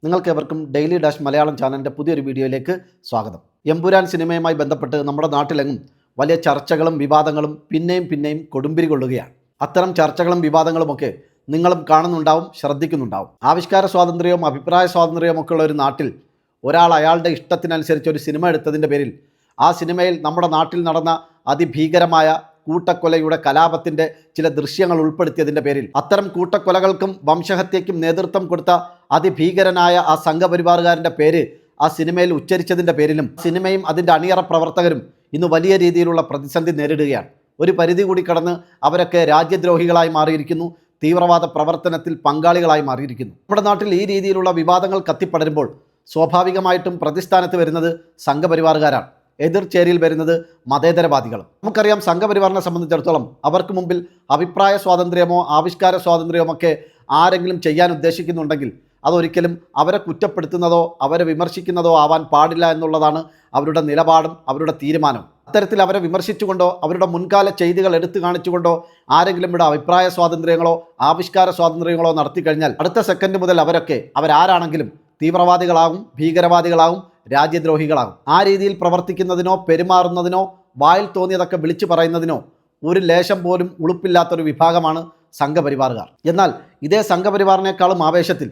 നിങ്ങൾക്കേവർക്കും daily dash Malayalam ചാനലിൻ്റെ പുതിയൊരു വീഡിയോയിലേക്ക് സ്വാഗതം. എമ്പുരാൻ സിനിമയുമായി ബന്ധപ്പെട്ട് നമ്മുടെ നാട്ടിലെങ്ങും വലിയ ചർച്ചകളും വിവാദങ്ങളും പിന്നെയും കൊടുമ്പിരി കൊള്ളുകയാണ്. അത്തരം ചർച്ചകളും വിവാദങ്ങളുമൊക്കെ നിങ്ങളും കാണുന്നുണ്ടാവും, ശ്രദ്ധിക്കുന്നുണ്ടാവും. ആവിഷ്കാര സ്വാതന്ത്ര്യവും അഭിപ്രായ സ്വാതന്ത്ര്യവും ഒക്കെ ഉള്ള ഒരു നാട്ടിൽ ഒരാൾ അയാളുടെ ഇഷ്ടത്തിനനുസരിച്ച് ഒരു സിനിമ എടുത്തതിൻ്റെ പേരിൽ ആ സിനിമയിൽ നമ്മുടെ നാട്ടിൽ നടന്ന അതിഭീകരമായ കൂട്ടക്കൊലയുടെ കലാപത്തിൻ്റെ ചില ദൃശ്യങ്ങൾ ഉൾപ്പെടുത്തിയതിൻ്റെ പേരിൽ അത്തരം കൂട്ടക്കൊലകൾക്കും വംശഹത്യയ്ക്കും നേതൃത്വം കൊടുത്ത അതിഭീകരനായ ആ സംഘപരിവാറുകാരൻ്റെ പേര് ആ സിനിമയിൽ ഉച്ചരിച്ചതിൻ്റെ പേരിലും സിനിമയും അതിൻ്റെ അണിയറ പ്രവർത്തകരും ഇന്ന് വലിയ രീതിയിലുള്ള പ്രതിസന്ധി നേരിടുകയാണ്. ഒരു പരിധി കൂടി കടന്ന് അവരൊക്കെ രാജ്യദ്രോഹികളായി മാറിയിരിക്കുന്നു, തീവ്രവാദ പ്രവർത്തനത്തിൽ പങ്കാളികളായി മാറിയിരിക്കുന്നു. നമ്മുടെ നാട്ടിൽ ഈ രീതിയിലുള്ള വിവാദങ്ങൾ കത്തിപ്പടരുമ്പോൾ സ്വാഭാവികമായിട്ടും പ്രതിസ്ഥാനത്ത് വരുന്നത് സംഘപരിവാറുകാരാണ്, എതിർചേരിയിൽ വരുന്നത് മതേതരവാദികളും. നമുക്കറിയാം, സംഘപരിവാറിനെ സംബന്ധിച്ചിടത്തോളം അവർക്ക് മുമ്പിൽ അഭിപ്രായ സ്വാതന്ത്ര്യമോ ആവിഷ്കാര സ്വാതന്ത്ര്യമോ ഒക്കെ ആരെങ്കിലും ചെയ്യാൻ ഉദ്ദേശിക്കുന്നുണ്ടെങ്കിൽ അതൊരിക്കലും അവരെ കുറ്റപ്പെടുത്തുന്നതോ അവരെ വിമർശിക്കുന്നതോ ആവാൻ പാടില്ല എന്നുള്ളതാണ് അവരുടെ നിലപാടും അവരുടെ തീരുമാനവും. അത്തരത്തിൽ അവരെ വിമർശിച്ചുകൊണ്ടോ അവരുടെ മുൻകാല ചെയ്തികൾ എടുത്തു കാണിച്ചുകൊണ്ടോ ആരെങ്കിലും ഇവിടെ അഭിപ്രായ സ്വാതന്ത്ര്യങ്ങളോ ആവിഷ്കാര സ്വാതന്ത്ര്യങ്ങളോ നടത്തി കഴിഞ്ഞാൽ അടുത്ത സെക്കൻഡ് മുതൽ അവരാരാണെങ്കിലും തീവ്രവാദികളാകും, ഭീകരവാദികളാകും, രാജ്യദ്രോഹികളാകും. ആ രീതിയിൽ പ്രവർത്തിക്കുന്നതിനോ പെരുമാറുന്നതിനോ വായിൽ തോന്നിയതൊക്കെ വിളിച്ചു പറയുന്നതിനോ ഒരു ലേശം പോലും ഉളുപ്പില്ലാത്തൊരു വിഭാഗമാണ് സംഘപരിവാറുകാർ. എന്നാൽ ഇതേ സംഘപരിവാറിനേക്കാളും ആവേശത്തിൽ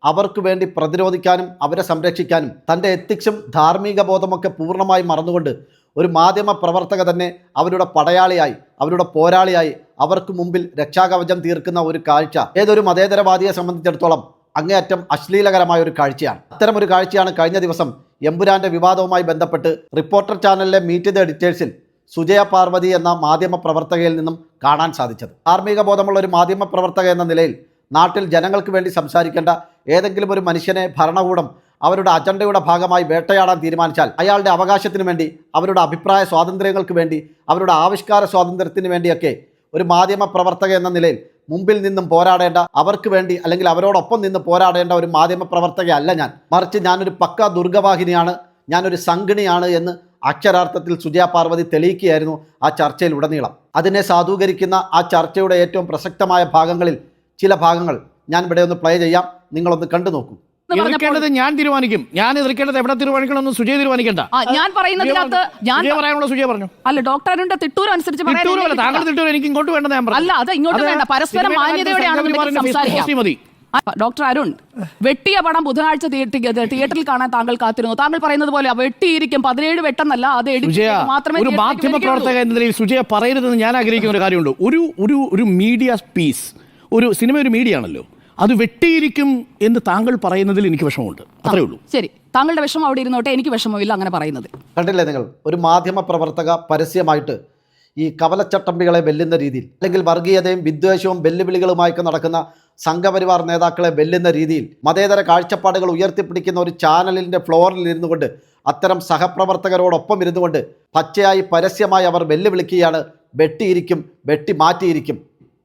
അവർക്ക് വേണ്ടി പ്രതിരോധിക്കാനും അവരെ സംരക്ഷിക്കാനും തൻ്റെ എത്തിക്സും ധാർമ്മിക ബോധമൊക്കെ പൂർണ്ണമായി മറന്നുകൊണ്ട് ഒരു മാധ്യമ പ്രവർത്തക തന്നെ അവരുടെ പടയാളിയായി, അവരുടെ പോരാളിയായി അവർക്ക് മുമ്പിൽ രക്ഷാകവചം തീർക്കുന്ന ഒരു കാഴ്ച ഏതൊരു മതേതരവാദിയെ സംബന്ധിച്ചിടത്തോളം അങ്ങേയറ്റം അശ്ലീലകരമായ ഒരു കാഴ്ചയാണ്. അത്തരമൊരു കാഴ്ചയാണ് കഴിഞ്ഞ ദിവസം എമ്പുരാൻ്റെ വിവാദവുമായി ബന്ധപ്പെട്ട് റിപ്പോർട്ടർ ചാനലിലെ മീറ്റ് ദ എഡിറ്റേഴ്സിൽ സുജയ പാർവതി എന്ന മാധ്യമ പ്രവർത്തകയിൽ നിന്നും കാണാൻ സാധിച്ചത്. ധാർമ്മിക ബോധമുള്ള ഒരു മാധ്യമ പ്രവർത്തക എന്ന നിലയിൽ നാട്ടിൽ ജനങ്ങൾക്ക് വേണ്ടി സംസാരിക്കേണ്ട ഏതെങ്കിലും ഒരു മനുഷ്യനെ ഭരണകൂടം അവരുടെ അജണ്ടയുടെ ഭാഗമായി വേട്ടയാടാൻ തീരുമാനിച്ചാൽ അയാളുടെ അവകാശത്തിന് വേണ്ടി, അവരുടെ അഭിപ്രായ സ്വാതന്ത്ര്യങ്ങൾക്ക് വേണ്ടി, അവരുടെ ആവിഷ്കാര സ്വാതന്ത്ര്യത്തിന് വേണ്ടിയൊക്കെ ഒരു മാധ്യമ പ്രവർത്തക എന്ന നിലയിൽ മുമ്പിൽ നിന്നും പോരാടേണ്ട, അവർക്ക് വേണ്ടി അല്ലെങ്കിൽ അവരോടൊപ്പം നിന്ന് പോരാടേണ്ട ഒരു മാധ്യമ പ്രവർത്തകയല്ല ഞാൻ. മറിച്ച് ഞാനൊരു പക്ക ദുർഗവാഹിനിയാണ്, ഞാനൊരു സംഘിണിയാണ് എന്ന് അക്ഷരാർത്ഥത്തിൽ സുജയ പാർവതി തെളിയിക്കുകയായിരുന്നു ആ ചർച്ചയിൽ ഉടനീളം. അതിനെ സാധൂകരിക്കുന്ന ആ ചർച്ചയുടെ ഏറ്റവും പ്രസക്തമായ ഭാഗങ്ങളിൽ ചില ഭാഗങ്ങൾ ഞാൻ ഇവിടെ ഒന്ന് പ്ലേ ചെയ്യാം, നിങ്ങളൊന്ന് കണ്ടു നോക്കൂ. എതിർക്കേണ്ടത് ഞാൻ തീരുമാനിക്കും. ഞാൻ എതിർക്കേണ്ടത് എവിടെ തീരുമാനിക്കണമെന്ന് സുജയ തീരുമാനിക്കണ്ട. ഞാൻ പറയുന്നതിനകത്ത് പറയാനുള്ള സുജയ പറഞ്ഞു. അല്ല, ഡോക്ടർ അരുണിന്റെ തിട്ടൂർ അനുസരിച്ച് താങ്കൾ തിട്ടൂർ എനിക്ക് ഇങ്ങോട്ട് വേണ്ട. അല്ല, അത് ഇങ്ങോട്ട് വേണ്ട, പരസ്പരം മാന്യതയോടെയാണ് സംസാരിക്കാം. ഡോക്ടർ അരുൺ, വെട്ടിയ പടം ബുധനാഴ്ച തിയേറ്ററിൽ കാണാൻ താങ്കൾ കാത്തിരുന്നു. താങ്കൾ പറയുന്നത് പോലെ വെട്ടിയിരിക്കും, 17 വെട്ടെന്നല്ല, അത് മാത്രമേ. ഒരു മാധ്യമ പ്രവർത്തക എന്ന നിലയിൽ സുജയ പറയരുതെന്ന് ഞാൻ ആഗ്രഹിക്കുന്ന ഒരു കാര്യമുണ്ട്. ഒരു മീഡിയ പീസ്, ഒരു സിനിമ ഒരു മീഡിയ ആണല്ലോ, അത് വെട്ടിയിരിക്കും എന്ന് താങ്കൾ പറയുന്നതിൽ എനിക്ക് വിഷമമുണ്ട്, അത്രേ ഉള്ളൂ. ശരി, താങ്കളുടെ വിഷമം അവിടെ ഇരുന്നോട്ടെ, എനിക്ക് വിഷമമില്ല അങ്ങനെ പറയുന്നത്. കണ്ടില്ലേ നിങ്ങൾ, ഒരു മാധ്യമ പ്രവർത്തക പരസ്യമായിട്ട് ഈ കവലച്ചട്ടമ്പികളെ വെല്ലുന്ന രീതിയിൽ, അല്ലെങ്കിൽ വർഗീയതയും വിദ്വേഷവും വെല്ലുവിളികളുമായൊക്കെ നടക്കുന്ന സംഘപരിവാർ നേതാക്കളെ വെല്ലുന്ന രീതിയിൽ മതേതര കാഴ്ചപ്പാടുകൾ ഉയർത്തിപ്പിടിക്കുന്ന ഒരു ചാനലിൻ്റെ ഫ്ലോറിൽ ഇരുന്നു കൊണ്ട് അത്തരം സഹപ്രവർത്തകരോടൊപ്പം ഇരുന്നു കൊണ്ട് പച്ചയായി പരസ്യമായി അവർ വെല്ലുവിളിക്കുകയാണ്. വെട്ടിയിരിക്കും, വെട്ടി മാറ്റിയിരിക്കും.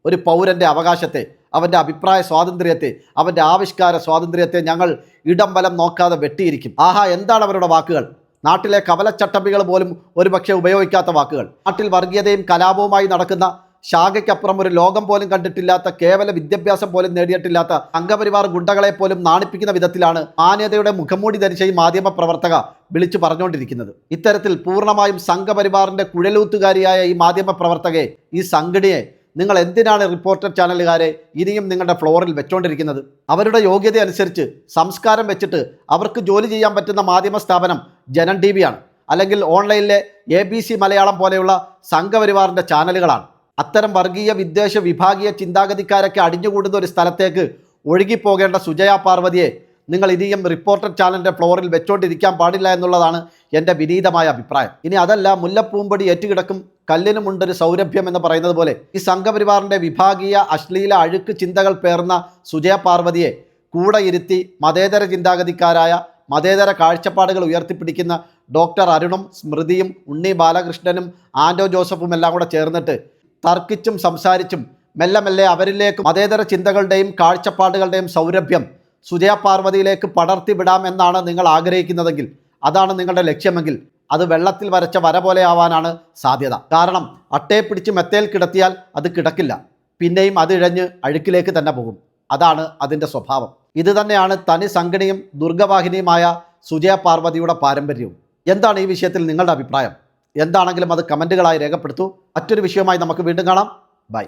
ഒരു പൗരൻ്റെ അവകാശത്തെ, അവൻ്റെ അഭിപ്രായ സ്വാതന്ത്ര്യത്തെ, അവൻ്റെ ആവിഷ്കാര സ്വാതന്ത്ര്യത്തെ ഞങ്ങൾ ഇടം വലം നോക്കാതെ വെട്ടിയിരിക്കും. ആഹാ, എന്താണ് അവരുടെ വാക്കുകൾ! നാട്ടിലെ കവലച്ചട്ടമ്പികൾ പോലും ഒരുപക്ഷെ ഉപയോഗിക്കാത്ത വാക്കുകൾ. നാട്ടിൽ വർഗീയതയും കലാപവുമായി നടക്കുന്ന, ശാഖയ്ക്കപ്പുറം ഒരു ലോകം പോലും കണ്ടിട്ടില്ലാത്ത, കേവല വിദ്യാഭ്യാസം പോലും നേടിയിട്ടില്ലാത്ത സംഘപരിവാർ ഗുണ്ടകളെ പോലും നാണിപ്പിക്കുന്ന വിധത്തിലാണ് മാന്യതയുടെ മുഖംമൂടി ധരിച്ച ഈ മാധ്യമ പ്രവർത്തക വിളിച്ചു പറഞ്ഞുകൊണ്ടിരിക്കുന്നത്. ഇത്തരത്തിൽ പൂർണ്ണമായും സംഘപരിവാറിൻ്റെ കുഴലൂത്തുകാരിയായ ഈ മാധ്യമ പ്രവർത്തകയെ, ഈ സംഘടനയെ നിങ്ങൾ എന്തിനാണ് റിപ്പോർട്ടർ ചാനലുകാരെ ഇനിയും നിങ്ങളുടെ ഫ്ലോറിൽ വെച്ചുകൊണ്ടിരിക്കുന്നത്? അവരുടെ യോഗ്യത അനുസരിച്ച് സംസ്കാരം വെച്ചിട്ട് അവർക്ക് ജോലി ചെയ്യാൻ പറ്റുന്ന മാധ്യമ സ്ഥാപനം ജനം TV ആണ്, അല്ലെങ്കിൽ ഓൺലൈനിലെ ABC മലയാളം പോലെയുള്ള സംഘപരിവാറിൻ്റെ ചാനലുകളാണ്. അത്തരം വർഗീയ വിദ്വേഷ വിഭാഗീയ ചിന്താഗതിക്കാരൊക്കെ അടിഞ്ഞുകൂടുന്ന ഒരു സ്ഥലത്തേക്ക് ഒഴുകിപ്പോകേണ്ട സുജയ പാർവതിയെ നിങ്ങൾ ഇനിയും റിപ്പോർട്ടർ ചാനലിൻ്റെ ഫ്ലോറിൽ വെച്ചോണ്ടിരിക്കാൻ പാടില്ല എന്നുള്ളതാണ് എൻ്റെ വിനീതമായ അഭിപ്രായം. ഇനി അതല്ല, മുല്ലപ്പൂമ്പൊടി ഏറ്റുകിടക്കും കല്ലിനുമുണ്ടൊരു സൗരഭ്യം എന്ന് പറയുന്നത് പോലെ ഈ സംഘപരിവാറിൻ്റെ വിഭാഗീയ അശ്ലീല അഴുക്ക് ചിന്തകൾ പേർന്ന സുജയ പാർവതിയെ കൂടെ ഇരുത്തി മതേതര ചിന്താഗതിക്കാരായ, മതേതര കാഴ്ചപ്പാടുകൾ ഉയർത്തിപ്പിടിക്കുന്ന ഡോക്ടർ അരുണും സ്മൃതിയും ഉണ്ണി ബാലകൃഷ്ണനും ആൻഡോ ജോസഫും എല്ലാം കൂടെ ചേർന്നിട്ട് തർക്കിച്ചും സംസാരിച്ചും മെല്ലെ മെല്ലെ അവരിലേക്ക് മതേതര ചിന്തകളുടെയും കാഴ്ചപ്പാടുകളുടെയും സൗരഭ്യം സുജയ പാർവതിയിലേക്ക് പടർത്തി വിടാമെന്നാണ് നിങ്ങൾ ആഗ്രഹിക്കുന്നതെങ്കിൽ, അതാണ് നിങ്ങളുടെ ലക്ഷ്യമെങ്കിൽ, അത് വെള്ളത്തിൽ വരച്ച വര പോലെ ആവാനാണ് സാധ്യത. കാരണം അട്ടയെ പിടിച്ച് മെത്തയിൽ കിടത്തിയാൽ അത് കിടക്കില്ല, പിന്നെയും അത് ഇഴഞ്ഞ് അഴുക്കിലേക്ക് തന്നെ പോകും. അതാണ് അതിൻ്റെ സ്വഭാവം. ഇത് തന്നെയാണ് തനി സംഗണിയും ദുർഗവാഹിനിയുമായ സുജയ പാർവതിയുടെ പാരമ്പര്യവും. എന്താണ് ഈ വിഷയത്തിൽ നിങ്ങളുടെ അഭിപ്രായം? എന്താണെങ്കിലും അത് കമൻറ്റുകളായി രേഖപ്പെടുത്തൂ. മറ്റൊരു വിഷയവുമായി നമുക്ക് വീണ്ടും കാണാം. ബൈ.